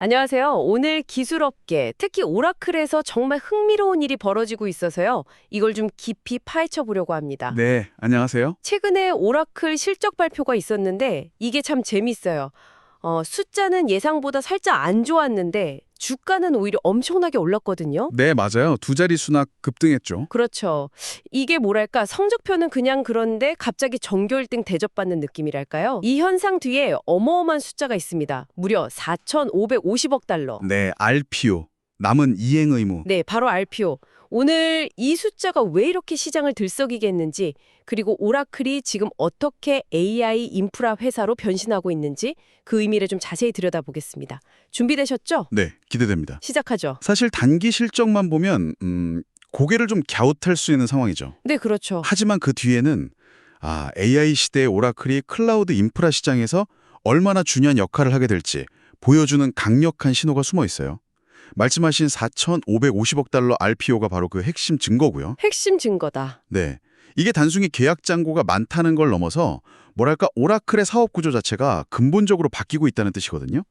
안녕하세요. 오늘 기술업계, 특히 오라클에서 정말 흥미로운 일이 벌어지고 있어서요. 이걸 좀 깊이 파헤쳐 보려고 합니다. 네, 안녕하세요. 최근에 오라클 실적 발표가 있었는데 이게 참 재밌어요. 숫자는 예상보다 살짝 안 좋았는데 주가는 오히려 엄청나게 올랐거든요. 네, 맞아요. 두 자리 수낙 급등했죠. 그렇죠. 이게 뭐랄까 성적표는 그냥 그런데 갑자기 전교 1등 대접받는 느낌이랄까요? 이 현상 뒤에 어마어마한 숫자가 있습니다. 무려 4,550억 달러. 네, RPO, 남은 이행 의무. 네, 바로 RPO. 오늘 이 숫자가 왜 이렇게 시장을 들썩이게 했는지, 그리고 오라클이 지금 어떻게 AI 인프라 회사로 변신하고 있는지 그 의미를 좀 자세히 들여다보겠습니다. 준비되셨죠? 네, 기대됩니다. 시작하죠. 사실 단기 실적만 보면 고개를 좀 갸웃할 수 있는 상황이죠. 네, 그렇죠. 하지만 그 뒤에는 AI 시대의 오라클이 클라우드 인프라 시장에서 얼마나 중요한 역할을 하게 될지 보여주는 강력한 신호가 숨어 있어요. 말씀하신 4,550억 달러 RPO가 바로 그 핵심 증거고요. 핵심 증거다. 네. 이게 단순히 계약 잔고가 많다는 걸 넘어서 뭐랄까 오라클의 사업 구조 자체가 근본적으로 바뀌고 있다는 뜻이거든요.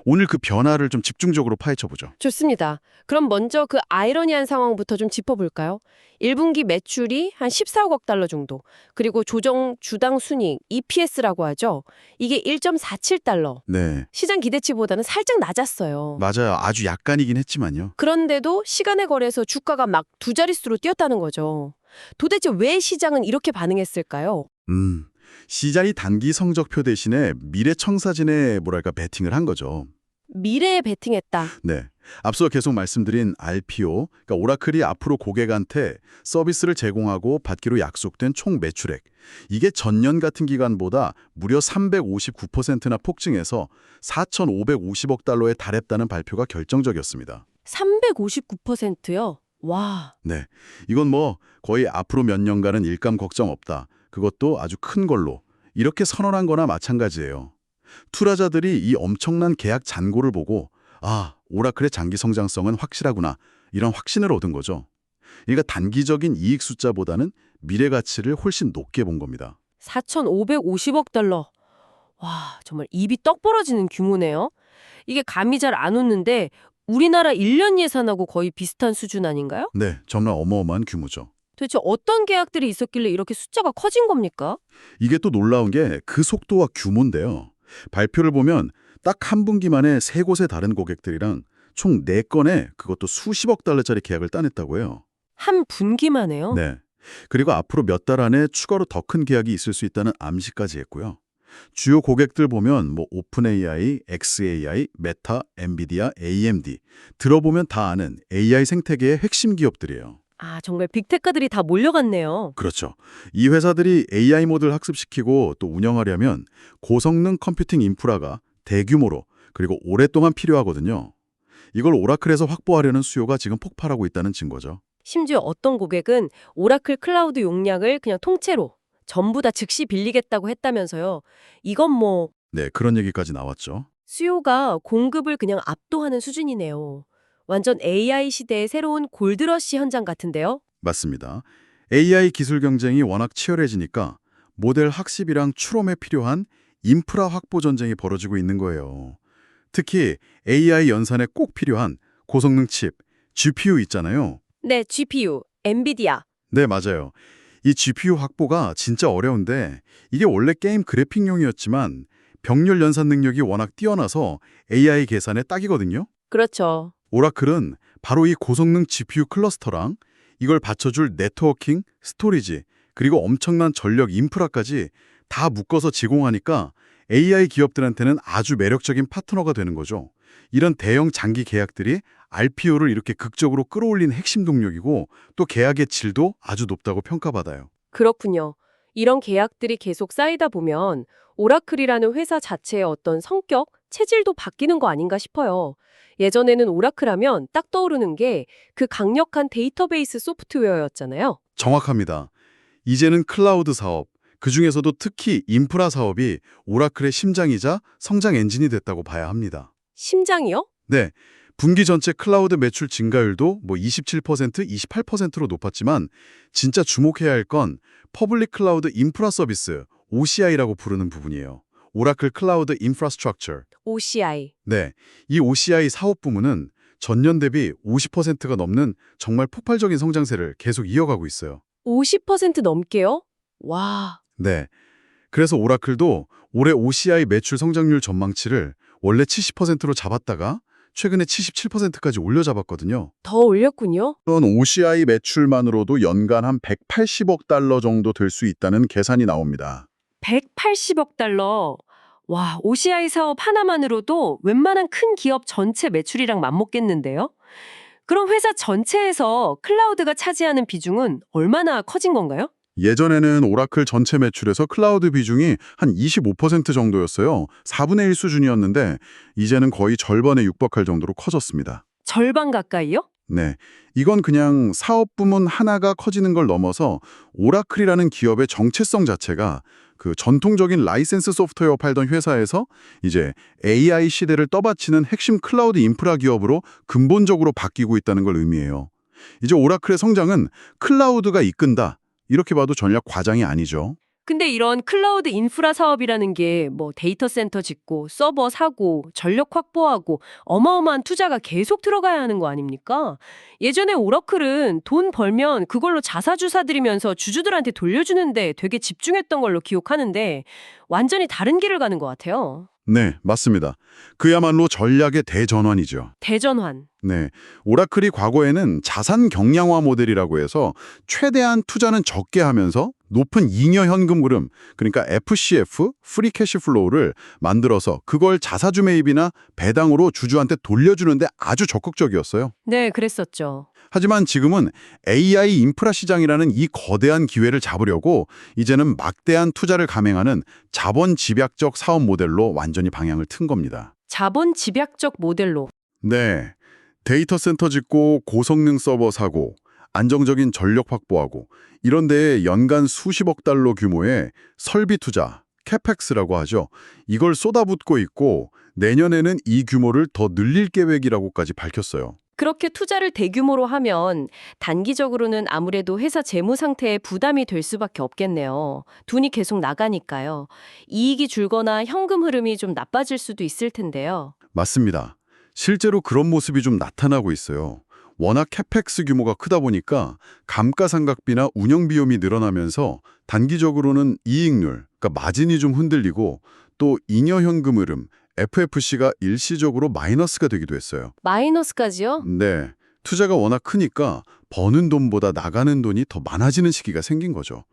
오늘 그 변화를 좀 집중적으로 파헤쳐보죠. 좋습니다. 그럼 먼저 그 아이러니한 상황부터 좀 짚어볼까요? 1분기 매출이 한 14억 달러 정도, 그리고 조정 주당 순이익, EPS라고 하죠. 이게 1.47달러. 네, 시장 기대치보다는 살짝 낮았어요. 맞아요. 아주 약간이긴 했지만요. 그런데도 시간의 거래에서 주가가 막 두 자릿수로 뛰었다는 거죠. 도대체 왜 시장은 이렇게 반응했을까요? 시장이 단기 성적표 대신에 미래 청사진에 뭐랄까 베팅을 한 거죠. 미래에 베팅했다. 네. 앞서 계속 말씀드린 RPO, 그러니까 오라클이 앞으로 고객한테 서비스를 제공하고 받기로 약속된 총 매출액. 이게 전년 같은 기간보다 무려 359%나 폭증해서 4,550억 달러에 달했다는 발표가 결정적이었습니다. 359%요? 와, 네. 이건 뭐 거의 앞으로 몇 년간은 일감 걱정 없다. 그것도 아주 큰 걸로. 이렇게 선언한 거나 마찬가지예요. 투자자들이 이 엄청난 계약 잔고를 보고 오라클의 장기 성장성은 확실하구나. 이런 확신을 얻은 거죠. 그러니까 단기적인 이익 숫자보다는 미래 가치를 훨씬 높게 본 겁니다. 4,550억 달러. 와, 정말 입이 떡 벌어지는 규모네요. 이게 감이 잘 안 오는데 우리나라 1년 예산하고 거의 비슷한 수준 아닌가요? 네, 정말 어마어마한 규모죠. 도대체 어떤 계약들이 있었길래 이렇게 숫자가 커진 겁니까? 이게 또 놀라운 게 그 속도와 규모인데요. 발표를 보면 딱 한 분기 만에 세 곳의 다른 고객들이랑 총 4건의 그것도 수십억 달러짜리 계약을 따냈다고 해요. 한 분기만 해요? 네. 그리고 앞으로 몇 달 안에 추가로 더 큰 계약이 있을 수 있다는 암시까지 했고요. 주요 고객들 보면 뭐 오픈 AI, xAI, 메타, 엔비디아, AMD 들어보면 다 아는 AI 생태계의 핵심 기업들이에요. 아, 정말 빅테크들이 다 몰려갔네요. 그렇죠. 이 회사들이 AI 모델 학습시키고 또 운영하려면 고성능 컴퓨팅 인프라가 대규모로 그리고 오랫동안 필요하거든요. 이걸 오라클에서 확보하려는 수요가 지금 폭발하고 있다는 증거죠. 심지어 어떤 고객은 오라클 클라우드 용량을 그냥 통째로 전부 다 즉시 빌리겠다고 했다면서요. 이건 뭐 네, 그런 얘기까지 나왔죠. 수요가 공급을 그냥 압도하는 수준이네요. 완전 AI 시대의 새로운 골드러시 현장 같은데요. 맞습니다. AI 기술 경쟁이 워낙 치열해지니까 모델 학습이랑 추론에 필요한 인프라 확보 전쟁이 벌어지고 있는 거예요. 특히 AI 연산에 꼭 필요한 고성능 칩, GPU 있잖아요. 네, GPU, 엔비디아. 네, 맞아요. 이 GPU 확보가 진짜 어려운데 이게 원래 게임 그래픽용이었지만 병렬 연산 능력이 워낙 뛰어나서 AI 계산에 딱이거든요. 그렇죠. 오라클은 바로 이 고성능 GPU 클러스터랑 이걸 받쳐줄 네트워킹, 스토리지, 그리고 엄청난 전력 인프라까지 다 묶어서 제공하니까 AI 기업들한테는 아주 매력적인 파트너가 되는 거죠. 이런 대형 장기 계약들이 RPO를 이렇게 극적으로 끌어올린 핵심 동력이고 또 계약의 질도 아주 높다고 평가받아요. 그렇군요. 이런 계약들이 계속 쌓이다 보면 오라클이라는 회사 자체의 어떤 성격, 체질도 바뀌는 거 아닌가 싶어요. 예전에는 오라클 하면 딱 떠오르는 게 그 강력한 데이터베이스 소프트웨어였잖아요. 정확합니다. 이제는 클라우드 사업, 그중에서도 특히 인프라 사업이 오라클의 심장이자 성장 엔진이 됐다고 봐야 합니다. 심장이요? 네, 분기 전체 클라우드 매출 증가율도 뭐 27%, 28%로 높았지만 진짜 주목해야 할 건 퍼블릭 클라우드 인프라 서비스, OCI라고 부르는 부분이에요. 오라클 클라우드 인프라스트럭처. OCI. 네, 이 OCI 사업 부문은 전년 대비 50%가 넘는 정말 폭발적인 성장세를 계속 이어가고 있어요. 50% 넘게요? 와. 네, 그래서 오라클도 올해 OCI 매출 성장률 전망치를 원래 70%로 잡았다가 최근에 77%까지 올려잡았거든요. 더 올렸군요. 이런 OCI 매출만으로도 연간 한 180억 달러 정도 될 수 있다는 계산이 나옵니다. 180억 달러. 와, OCI 사업 하나만으로도 웬만한 큰 기업 전체 매출이랑 맞먹겠는데요? 그럼 회사 전체에서 클라우드가 차지하는 비중은 얼마나 커진 건가요? 예전에는 오라클 전체 매출에서 클라우드 비중이 한 25% 정도였어요. 4분의 1 수준이었는데 이제는 거의 절반에 육박할 정도로 커졌습니다. 절반 가까이요? 네, 이건 그냥 사업 부문 하나가 커지는 걸 넘어서 오라클이라는 기업의 정체성 자체가 그 전통적인 라이센스 소프트웨어 팔던 회사에서 이제 AI 시대를 떠받치는 핵심 클라우드 인프라 기업으로 근본적으로 바뀌고 있다는 걸 의미해요. 이제 오라클의 성장은 클라우드가 이끈다. 이렇게 봐도 전략 과장이 아니죠. 근데 이런 클라우드 인프라 사업이라는 게 뭐 데이터 센터 짓고 서버 사고 전력 확보하고 어마어마한 투자가 계속 들어가야 하는 거 아닙니까? 예전에 오라클은 돈 벌면 그걸로 자사주사 들이면서 주주들한테 돌려주는데 되게 집중했던 걸로 기억하는데 완전히 다른 길을 가는 것 같아요. 네, 맞습니다. 그야말로 전략의 대전환이죠. 대전환. 네, 오라클이 과거에는 자산 경량화 모델이라고 해서 최대한 투자는 적게 하면서 높은 잉여 현금 흐름, 그러니까 FCF, 프리 캐시 플로우를 만들어서 그걸 자사주 매입이나 배당으로 주주한테 돌려주는데 아주 적극적이었어요. 네, 그랬었죠. 하지만 지금은 AI 인프라 시장이라는 이 거대한 기회를 잡으려고 이제는 막대한 투자를 감행하는 자본 집약적 사업 모델로 완전히 방향을 튼 겁니다. 자본 집약적 모델로. 네, 데이터 센터 짓고 고성능 서버 사고, 안정적인 전력 확보하고 이런 데에 연간 수십억 달러 규모의 설비 투자, 캐펙스라고 하죠. 이걸 쏟아붓고 있고 내년에는 이 규모를 더 늘릴 계획이라고까지 밝혔어요. 그렇게 투자를 대규모로 하면 단기적으로는 아무래도 회사 재무 상태에 부담이 될 수밖에 없겠네요. 돈이 계속 나가니까요. 이익이 줄거나 현금 흐름이 좀 나빠질 수도 있을 텐데요. 맞습니다. 실제로 그런 모습이 좀 나타나고 있어요. 워낙 캐펙스 규모가 크다 보니까 감가상각비나 운영 비용이 늘어나면서 단기적으로는 이익률, 그러니까 마진이 좀 흔들리고 또 잉여 현금 흐름, FFC가 일시적으로 마이너스가 되기도 했어요. 마이너스까지요? 네, 투자가 워낙 크니까 버는 돈보다 나가는 돈이 더 많아지는 시기가 생긴 거죠.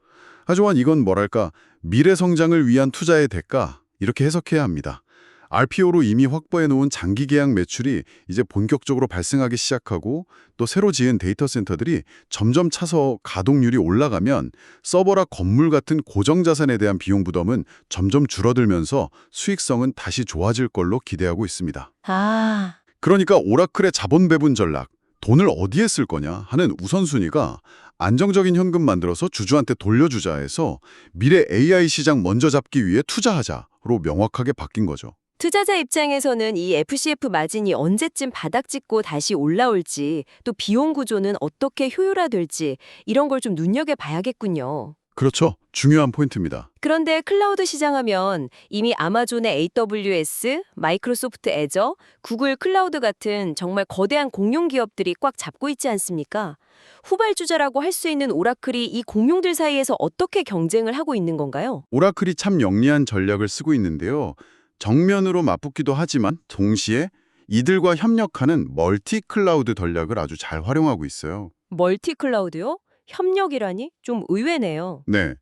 하지만 이건 뭐랄까 미래 성장을 위한 투자의 대가 이렇게 해석해야 합니다. RPO로 이미 확보해놓은 장기 계약 매출이 이제 본격적으로 발생하기 시작하고 또 새로 지은 데이터 센터들이 점점 차서 가동률이 올라가면 서버라 건물 같은 고정자산에 대한 비용 부담은 점점 줄어들면서 수익성은 다시 좋아질 걸로 기대하고 있습니다. 아, 그러니까 오라클의 자본 배분 전략, 돈을 어디에 쓸 거냐 하는 우선순위가 안정적인 현금 만들어서 주주한테 돌려주자 해서 미래 AI 시장 먼저 잡기 위해 투자하자로 명확하게 바뀐 거죠. 투자자 입장에서는 이 FCF 마진이 언제쯤 바닥 찍고 다시 올라올지, 또 비용 구조는 어떻게 효율화될지 이런 걸 좀 눈여겨봐야겠군요. 그렇죠. 중요한 포인트입니다. 그런데 클라우드 시장하면 이미 아마존의 AWS, 마이크로소프트 애저, 구글 클라우드 같은 정말 거대한 공용 기업들이 꽉 잡고 있지 않습니까? 후발주자라고 할 수 있는 오라클이 이 공룡들 사이에서 어떻게 경쟁을 하고 있는 건가요? 오라클이 참 영리한 전략을 쓰고 있는데요. 정면으로 맞붙기도 하지만 동시에 이들과 협력하는 멀티 클라우드 전략을 아주 잘 활용하고 있어요. 멀티 클라우드요? 협력이라니? 좀 의외네요. 네.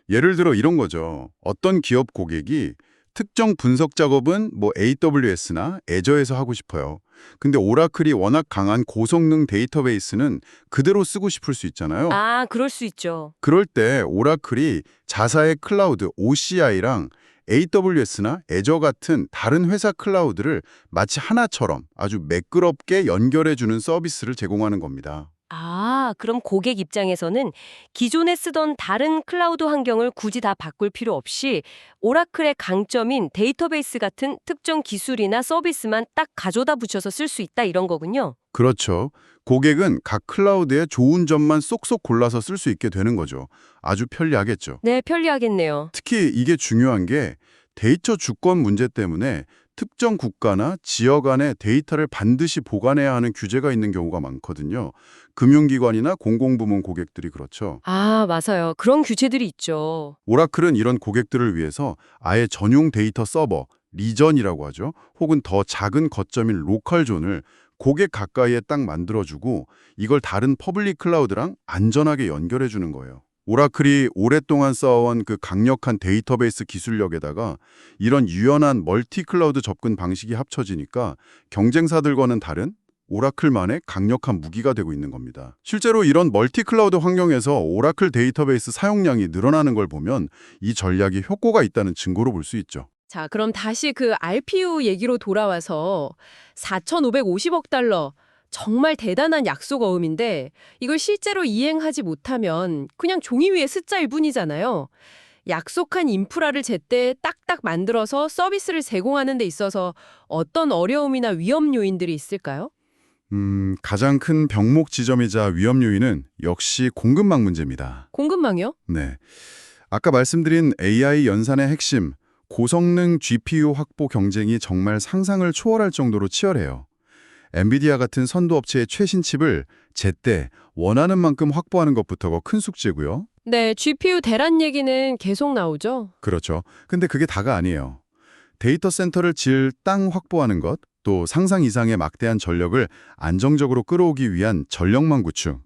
예를 들어 이런 거죠. 어떤 기업 고객이 특정 분석 작업은 뭐 AWS나 애저에서 하고 싶어요. 근데 오라클이 워낙 강한 고성능 데이터베이스는 그대로 쓰고 싶을 수 있잖아요. 아, 그럴 수 있죠. 그럴 때 오라클이 자사의 클라우드 OCI랑 AWS나 애저 같은 다른 회사 클라우드를 마치 하나처럼 아주 매끄럽게 연결해주는 서비스를 제공하는 겁니다. 아, 그럼 고객 입장에서는 기존에 쓰던 다른 클라우드 환경을 굳이 다 바꿀 필요 없이 오라클의 강점인 데이터베이스 같은 특정 기술이나 서비스만 딱 가져다 붙여서 쓸 수 있다 이런 거군요. 그렇죠. 고객은 각 클라우드의 좋은 점만 쏙쏙 골라서 쓸 수 있게 되는 거죠. 아주 편리하겠죠. 네, 편리하겠네요. 특히 이게 중요한 게 데이터 주권 문제 때문에 특정 국가나 지역 안에 데이터를 반드시 보관해야 하는 규제가 있는 경우가 많거든요. 금융기관이나 공공부문 고객들이 그렇죠. 아, 맞아요. 그런 규제들이 있죠. 오라클은 이런 고객들을 위해서 아예 전용 데이터 서버, 리전이라고 하죠. 혹은 더 작은 거점인 로컬 존을 고객 가까이에 딱 만들어주고 이걸 다른 퍼블릭 클라우드랑 안전하게 연결해주는 거예요. 오라클이 오랫동안 쌓아온 그 강력한 데이터베이스 기술력에다가 이런 유연한 멀티 클라우드 접근 방식이 합쳐지니까 경쟁사들과는 다른 오라클만의 강력한 무기가 되고 있는 겁니다. 실제로 이런 멀티 클라우드 환경에서 오라클 데이터베이스 사용량이 늘어나는 걸 보면 이 전략이 효과가 있다는 증거로 볼 수 있죠. 자, 그럼 다시 그 RPU 얘기로 돌아와서 4,550억 달러. 정말 대단한 약속 어음인데 이걸 실제로 이행하지 못하면 그냥 종이 위에 숫자일 뿐이잖아요. 약속한 인프라를 제때 딱딱 만들어서 서비스를 제공하는 데 있어서 어떤 어려움이나 위험 요인들이 있을까요? 가장 큰 병목 지점이자 위험 요인은 역시 공급망 문제입니다. 공급망이요? 네. 아까 말씀드린 AI 연산의 핵심, 고성능 GPU 확보 경쟁이 정말 상상을 초월할 정도로 치열해요. 엔비디아 같은 선도 업체의 최신 칩을 제때 원하는 만큼 확보하는 것부터가 큰 숙제고요. 네, GPU 대란 얘기는 계속 나오죠. 그렇죠. 근데 그게 다가 아니에요. 데이터 센터를 질 땅 확보하는 것, 또 상상 이상의 막대한 전력을 안정적으로 끌어오기 위한 전력망 구축,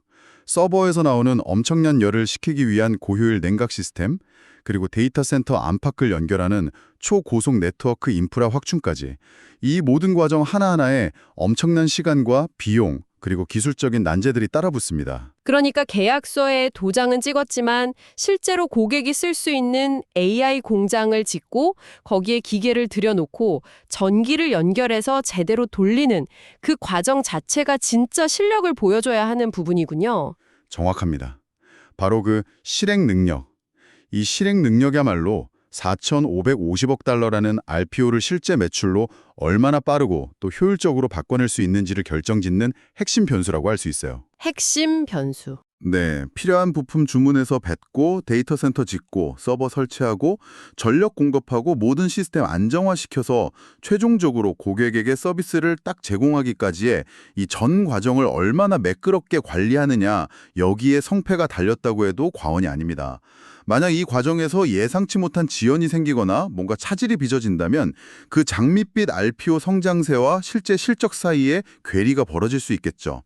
서버에서 나오는 엄청난 열을 식히기 위한 고효율 냉각 시스템, 그리고 데이터 센터 안팎을 연결하는 초고속 네트워크 인프라 확충까지 이 모든 과정 하나하나에 엄청난 시간과 비용, 그리고 기술적인 난제들이 따라붙습니다. 그러니까 계약서에 도장은 찍었지만 실제로 고객이 쓸 수 있는 AI 공장을 짓고 거기에 기계를 들여놓고 전기를 연결해서 제대로 돌리는 그 과정 자체가 진짜 실력을 보여줘야 하는 부분이군요. 정확합니다. 바로 그 실행 능력. 이 실행 능력이야말로 4,550억 달러라는 RPO를 실제 매출로 얼마나 빠르고 또 효율적으로 바꿔낼 수 있는지를 결정짓는 핵심 변수라고 할 수 있어요. 핵심 변수. 네, 필요한 부품 주문해서 뱉고 데이터 센터 짓고 서버 설치하고 전력 공급하고 모든 시스템 안정화시켜서 최종적으로 고객에게 서비스를 딱 제공하기까지의 이 전 과정을 얼마나 매끄럽게 관리하느냐, 여기에 성패가 달렸다고 해도 과언이 아닙니다. 만약 이 과정에서 예상치 못한 지연이 생기거나 뭔가 차질이 빚어진다면 그 장밋빛 RPO 성장세와 실제 실적 사이에 괴리가 벌어질 수 있겠죠.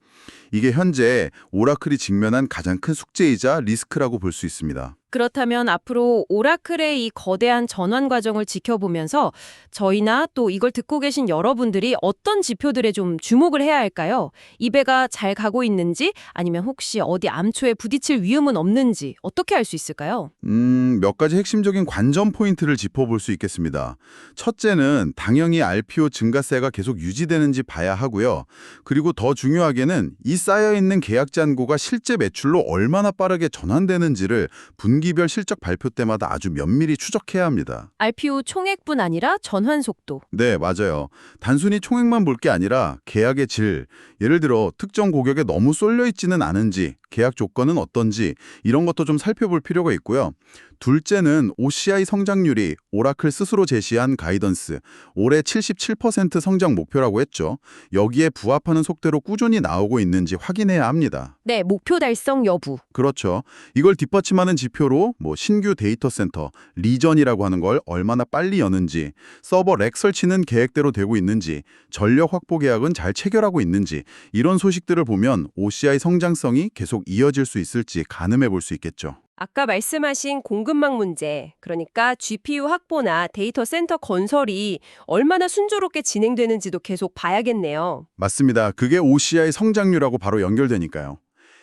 이게 현재 오라클이 직면한 가장 큰 숙제이자 리스크라고 볼 수 있습니다. 그렇다면 앞으로 오라클의 이 거대한 전환 과정을 지켜보면서 저희나 또 이걸 듣고 계신 여러분들이 어떤 지표들에 좀 주목을 해야 할까요? 이 배가 잘 가고 있는지 아니면 혹시 어디 암초에 부딪힐 위험은 없는지 어떻게 알 수 있을까요? 몇 가지 핵심적인 관전 포인트를 짚어볼 수 있겠습니다. 첫째는 당연히 RPO 증가세가 계속 유지되는지 봐야 하고요. 그리고 더 중요하게는 이 쌓여있는 계약 잔고가 실제 매출로 얼마나 빠르게 전환되는지를 분기별 실적 발표 때마다 아주 면밀히 추적해야 합니다. RPO 총액뿐 아니라 전환 속도. 네, 맞아요. 단순히 총액만 볼 게 아니라 계약의 질, 예를 들어 특정 고객에 너무 쏠려 있지는 않은지, 계약 조건은 어떤지 이런 것도 좀 살펴볼 필요가 있고요. 둘째는 OCI 성장률이 오라클 스스로 제시한 가이던스, 올해 77% 성장 목표라고 했죠. 여기에 부합하는 속도로 꾸준히 나오고 있는지 확인해야 합니다. 네, 목표 달성 여부. 그렇죠. 이걸 뒷받침하는 지표로 신규 데이터 센터, 리전이라고 하는 걸 얼마나 빨리 여는지, 서버 렉 설치는 계획대로 되고 있는지, 전력 확보 계약은 잘 체결하고 있는지 이런 소식들을 보면 OCI 성장성이 계속 이어질 수 있을지 가늠해 볼 수 있겠죠. 아까 말씀하신 공급망 문제, 그러니까 GPU 확보나 데이터 센터 건설이 얼마나 순조롭게 진행되는지도 계속 봐야겠네요. 맞습니다. 그게 OCI 성장률하고 바로 연결되니까요.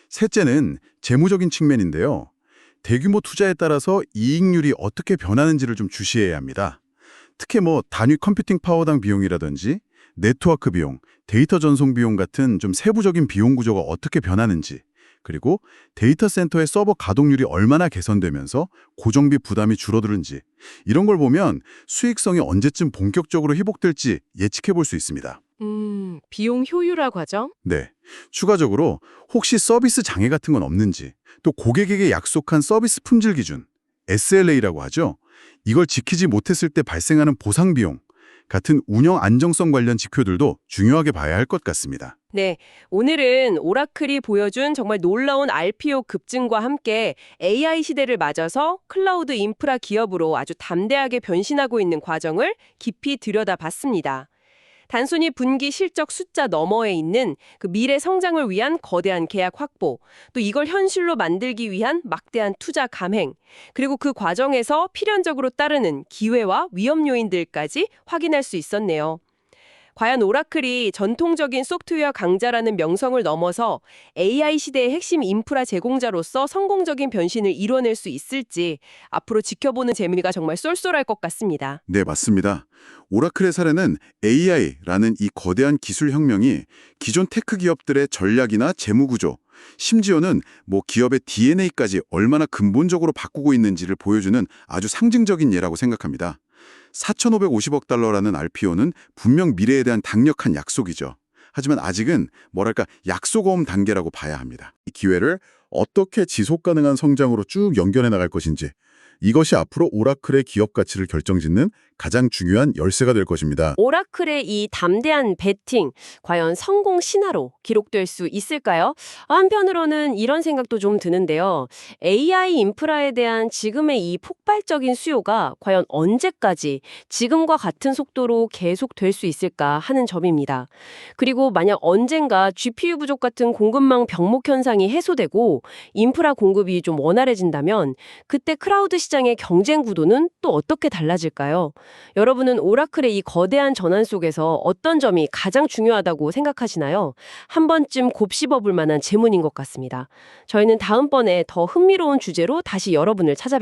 셋째는 재무적인 측면인데요. 대규모 투자에 따라서 이익률이 어떻게 변하는지를 좀 주시해야 합니다. 특히 단위 컴퓨팅 파워당 비용이라든지 네트워크 비용, 데이터 전송 비용 같은 좀 세부적인 비용 구조가 어떻게 변하는지, 그리고 데이터 센터의 서버 가동률이 얼마나 개선되면서 고정비 부담이 줄어드는지 이런 걸 보면 수익성이 언제쯤 본격적으로 회복될지 예측해 볼 수 있습니다. 비용 효율화 과정? 네. 추가적으로 혹시 서비스 장애 같은 건 없는지, 또 고객에게 약속한 서비스 품질 기준, SLA라고 하죠. 이걸 지키지 못했을 때 발생하는 보상 비용 같은 운영 안정성 관련 지표들도 중요하게 봐야 할 것 같습니다. 네, 오늘은 오라클이 보여준 정말 놀라운 RPO 급증과 함께 AI 시대를 맞아서 클라우드 인프라 기업으로 아주 담대하게 변신하고 있는 과정을 깊이 들여다봤습니다. 단순히 분기 실적 숫자 너머에 있는 그 미래 성장을 위한 거대한 계약 확보, 또 이걸 현실로 만들기 위한 막대한 투자 감행, 그리고 그 과정에서 필연적으로 따르는 기회와 위험 요인들까지 확인할 수 있었네요. 과연 오라클이 전통적인 소프트웨어 강자라는 명성을 넘어서 AI 시대의 핵심 인프라 제공자로서 성공적인 변신을 이뤄낼 수 있을지 앞으로 지켜보는 재미가 정말 쏠쏠할 것 같습니다. 네, 맞습니다. 오라클의 사례는 AI라는 이 거대한 기술 혁명이 기존 테크 기업들의 전략이나 재무 구조, 심지어는 기업의 DNA까지 얼마나 근본적으로 바꾸고 있는지를 보여주는 아주 상징적인 예라고 생각합니다. 4,550억 달러라는 RPO는 분명 미래에 대한 강력한 약속이죠. 하지만 아직은 약속어음 단계라고 봐야 합니다. 이 기회를 어떻게 지속 가능한 성장으로 쭉 연결해 나갈 것인지, 이것이 앞으로 오라클의 기업 가치를 결정짓는 가장 중요한 열쇠가 될 것입니다. 오라클의 이 담대한 베팅, 과연 성공 신화로 기록될 수 있을까요? 한편으로는 이런 생각도 좀 드는데요. AI 인프라에 대한 지금의 이 폭발적인 수요가 과연 언제까지 지금과 같은 속도로 계속될 수 있을까 하는 점입니다. 그리고 만약 언젠가 GPU 부족 같은 공급망 병목 현상이 해소되고 인프라 공급이 좀 원활해진다면 그때 클라우드 시장의 경쟁 구도는 또 어떻게 달라질까요? 여러분은 오라클의 이 거대한 전환 속에서 어떤 점이 가장 중요하다고 생각하시나요? 한 번쯤 곱씹어 볼 만한 질문인 것 같습니다. 저희는 다음번에 더 흥미로운 주제로 다시 여러분을 찾아뵙겠습니다.